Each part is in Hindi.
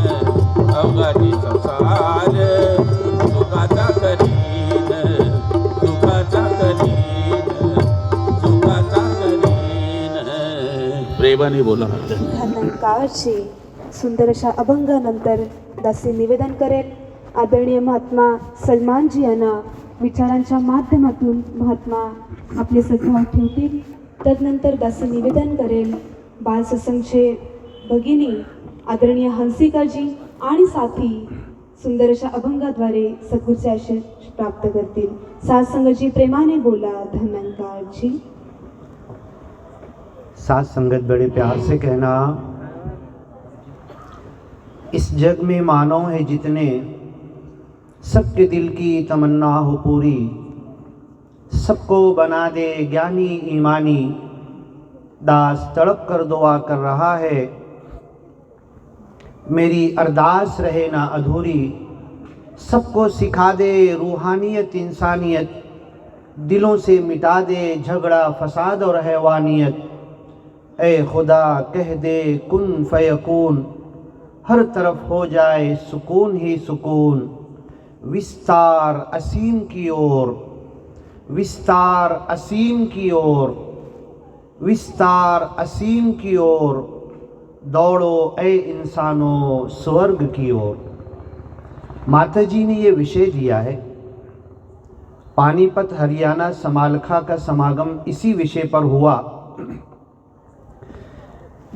अवघाची संसार सुखाचा करीन, सुखाचा करीन, सुखाचा करीन. प्रेमाने बोला. काळाची सुंदर अशा अभंगानंतर दासी निवेदन करेल. आदरणीय महात्मा सलमानजी यांना विचारांच्या माध्यमातून महात्मा आपले सद्भाव ठेवतील. तदनंतर दासी निवेदन करेल. बालसत्संगचे भगिनी आदरणीय हंसिकाजी आणि साथी सुंदर अशा अभंगाद्वारे सद्गुरूचे आशीष प्राप्त करतील. साथ संगतजी प्रेमाने बोला. धन्यवाद जी. साथ संगत बड़े प्यार से कहना. इस जग में मानव है जितने, सबके दिल की तमन्ना हो पूरी, सबको बना दे ज्ञानी ईमानी, दास तड़प कर दुआ कर रहा है, मेरी अरदास रहे ना अधूरी, सबको सिखा दे रूहानियत इंसानियत, दिलों से मिटा दे झगड़ा फसाद और हैवानियत, ए खुदा कह दे कुन फयकून, हर तरफ हो जाए सुकून ही सुकून, विस्तार असीम की ओर, विस्तार असीम की ओर, विस्तार असीम की ओर, दौड़ो ए इंसानों स्वर्ग की ओर. माता जी ने ये विषय दिया है. पानीपत हरियाणा समालखा का समागम इसी विषय पर हुआ.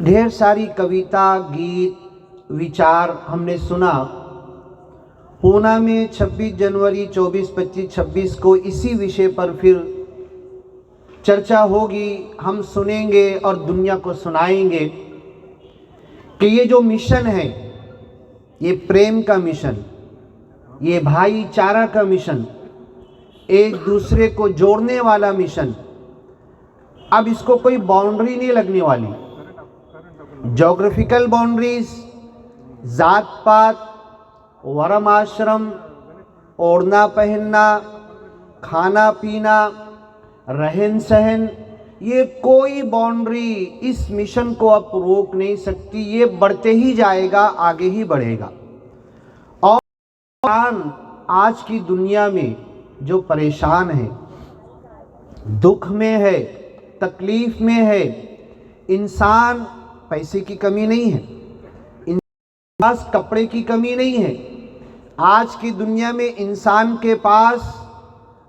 ढेर सारी कविता, गीत, विचार हमने सुना. पूना में 26 जनवरी 24, 25, 26 को इसी विषय पर फिर चर्चा होगी. हम सुनेंगे और दुनिया को सुनाएंगे कि ये जो मिशन है, ये प्रेम का मिशन, ये भाईचारा का मिशन, एक दूसरे को जोड़ने वाला मिशन, अब इसको कोई बाउंड्री नहीं लगने वाली. ज्योग्राफिकल बाउंड्रीज, जात पात, वर्म आश्रम, ओढ़ना पहनना, खाना पीना, रहन सहन, ये कोई बाउंड्री इस मिशन को अब रोक नहीं सकती. ये बढ़ते ही जाएगा, आगे ही बढ़ेगा. और आज की दुनिया में जो परेशान है, दुख में है, तकलीफ में है, इंसान, पैसे की कमी नहीं है, पास कपड़े की कमी नहीं है. आज की दुनिया में इंसान के पास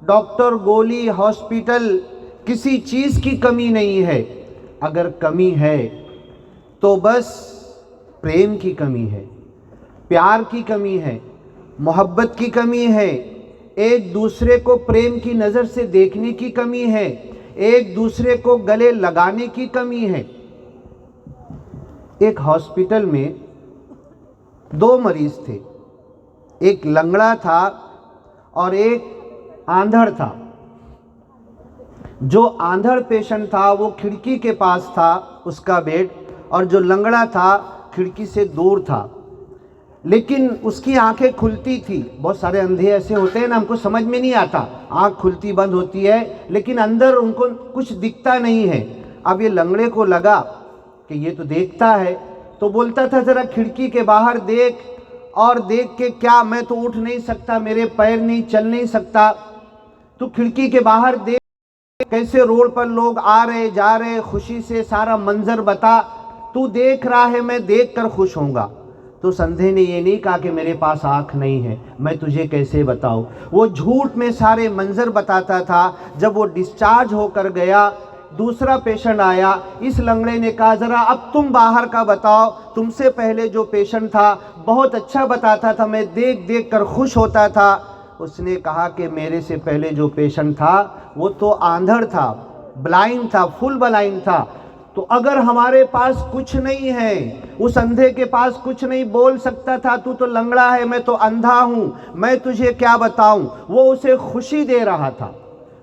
डॉक्टर, गोली, हॉस्पिटल, किसी चीज़ की कमी नहीं है. अगर कमी है तो बस प्रेम की कमी है, प्यार की कमी है, मोहब्बत की कमी है, एक दूसरे को प्रेम की नज़र से देखने की कमी है, एक दूसरे को गले लगाने की कमी है. एक हॉस्पिटल में 2 मरीज थे. एक लंगड़ा था और एक आंधड़ था. जो आंधड़ पेशेंट था वो खिड़की के पास था, उसका बेड, और जो लंगड़ा था खिड़की से दूर था. लेकिन उसकी आंखें खुलती थी. बहुत सारे अंधे ऐसे होते हैं ना, हमको समझ में नहीं आता, आंख खुलती बंद होती है लेकिन अंदर उनको कुछ दिखता नहीं है. अब ये लंगड़े को लगा कि ये तो देखता है, तो बोलता था ज़रा खिड़की के बाहर देख. और देख के क्या, मैं तो उठ नहीं सकता, मेरे पैर नहीं, चल नहीं सकता, तो खिड़की के बाहर देख कैसे रोड पर लोग आ रहे जा रहे, खुशी से सारा मंजर बता. तू देख रहा है, मैं देख कर खुश होऊंगा. तो संधे ने ये नहीं कहा कि मेरे पास आँख नहीं है, मैं तुझे कैसे बताऊं. वो झूठ में सारे मंजर बताता था. जब वो डिस्चार्ज होकर गया, दूसरा पेशेंट आया. इस लंगड़े ने कहा ज़रा अब तुम बाहर का बताओ, तुमसे पहले जो पेशेंट था बहुत अच्छा बताता था, मैं देख देख कर खुश होता था. उसने कहा कि मेरे से पहले जो पेशेंट था वो तो आंधड़ था, ब्लाइंड था, फुल ब्लाइंड था. तो अगर हमारे पास कुछ नहीं है, उस अंधे के पास कुछ नहीं, बोल सकता था तू तो लंगड़ा है, मैं तो अंधा हूँ, मैं तुझे क्या बताऊँ. वो उसे खुशी दे रहा था,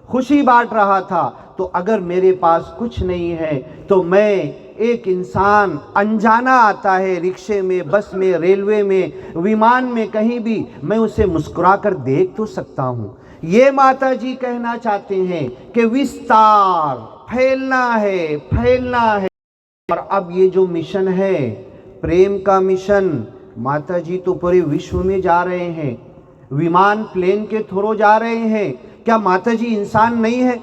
खुशी बांट रहा था. तो अगर मेरे पास कुछ नहीं है तो मैं, एक इंसान अनजाना आता है रिक्शे में, बस में, रेलवे में, विमान में, कहीं भी, मैं उसे मुस्कुरा कर देख तो सकता हूँ. ये माता जी कहना चाहते हैं कि विस्तार, फैलना है, फैलना है. और अब ये जो मिशन है, प्रेम का मिशन, माता जी तो पूरे विश्व में जा रहे हैं, विमान प्लेन के थ्रू जा रहे हैं, क्या माता जी इंसान नहीं है?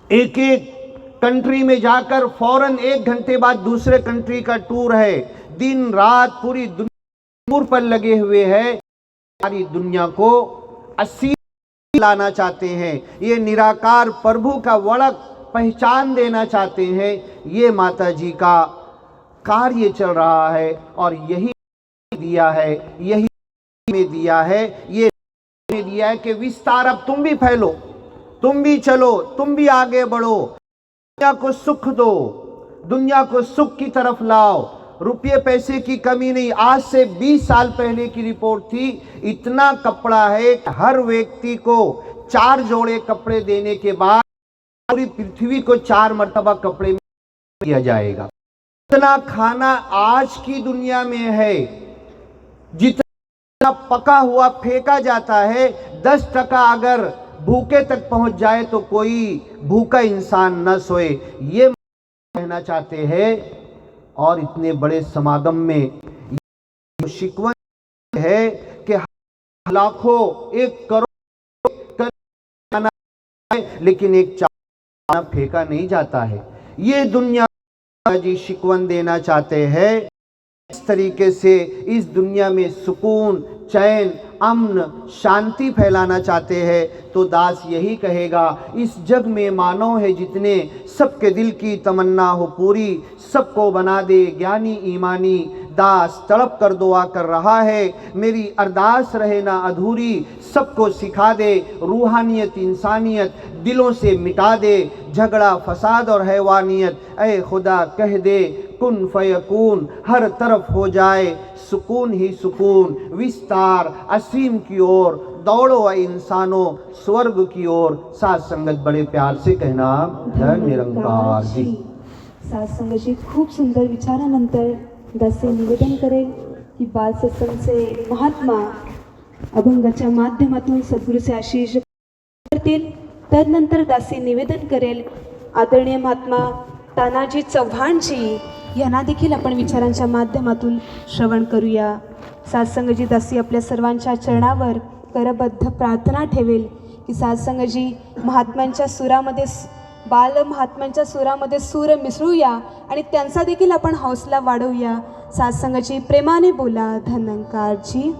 एक एक कंट्री में जाकर फौरन 1 घंटे बाद दूसरे कंट्री का टूर है, दिन रात पूरी दुनिया टूर पर लगे हुए हैं, सारी दुनिया को असीम लाना चाहते हैं, ये निराकार प्रभु का वड़क पहचान देना चाहते हैं। ये माता जी का कार्य चल रहा है और यही दिया है, यही में दिया है, ये दिया है कि विस्तार अब तुम भी फैलो, तुम भी चलो, तुम भी आगे बढ़ो, दुनिया को सुख दो, दुनिया को सुख की तरफ लाओ। रुपये पैसे की कमी नहीं। आज से 20 साल पहले की रिपोर्ट थी, इतना कपड़ा है हर व्यक्ति को 4 जोड़े कपड़े देने के बाद पूरी पृथ्वी को 4 मर्तबा कपड़े में दिया जाएगा। इतना खाना आज की दुनिया में है, जितना पका हुआ फेंका जाता है, 10% अगर भूखे तक पहुंच जाए तो कोई भूखा इंसान न सोए, ये कहना चाहते हैं। और इतने बड़े समागम में शिकवा है कि लाखों 1 करोड़ खाना है, लेकिन एक चावल फेंका नहीं जाता है। ये दुनिया जी शिकवन देना चाहते हैं। इस तरीके से इस दुनिया में सुकून, चैन, अमन, शांति फैलाना चाहते हैं। तो दास यही कहेगा, इस जग में मानव है जितने, सबके दिल की तमन्ना हो पूरी, सबको बना दे ज्ञानी ईमानी। दास तड़प कर दुआ कर रहा है, मेरी अरदास रहे ना अधूरी, सबको सिखा दे रूहानियत इंसानियत, दिलों से मिटा दे झगड़ा फसाद और हैवानियत। ऐ खुदा कह दे कुन फयकून, हर तरफ हो जाए सुकून ही सुकून, विस्तार असीम की ओर दौड़ो इंसानों स्वर्ग की ओर। साथ संगत बड़े प्यार से कहना धन निरंकार जी। साथ संगत जी खूप सुंदर विचारानंतर दासी निवेदन करेल की बाल सत्संगचे महात्मा अभंगाच्या माध्यमातून सद्गुरूचे आशीष करतील। तदनंतर दासी निवेदन करेल आदरणीय महात्मा तानाजी चव्हाणजी यांना देखील आपण विचारांच्या माध्यमातून श्रवण करूया। सात्संगजी दासी आपल्या सर्वांच्या चरणावर करबद्ध प्रार्थना ठेवेल की सात्संगजी महात्म्यांच्या सुरामध्ये बाल महात्म्यांच्या सुरामध्ये सूर मिसळूया आणि त्यांचा देखील आपण हौसला वाढवूया। सात्संगजी प्रेमाने बोला धनंकारजी।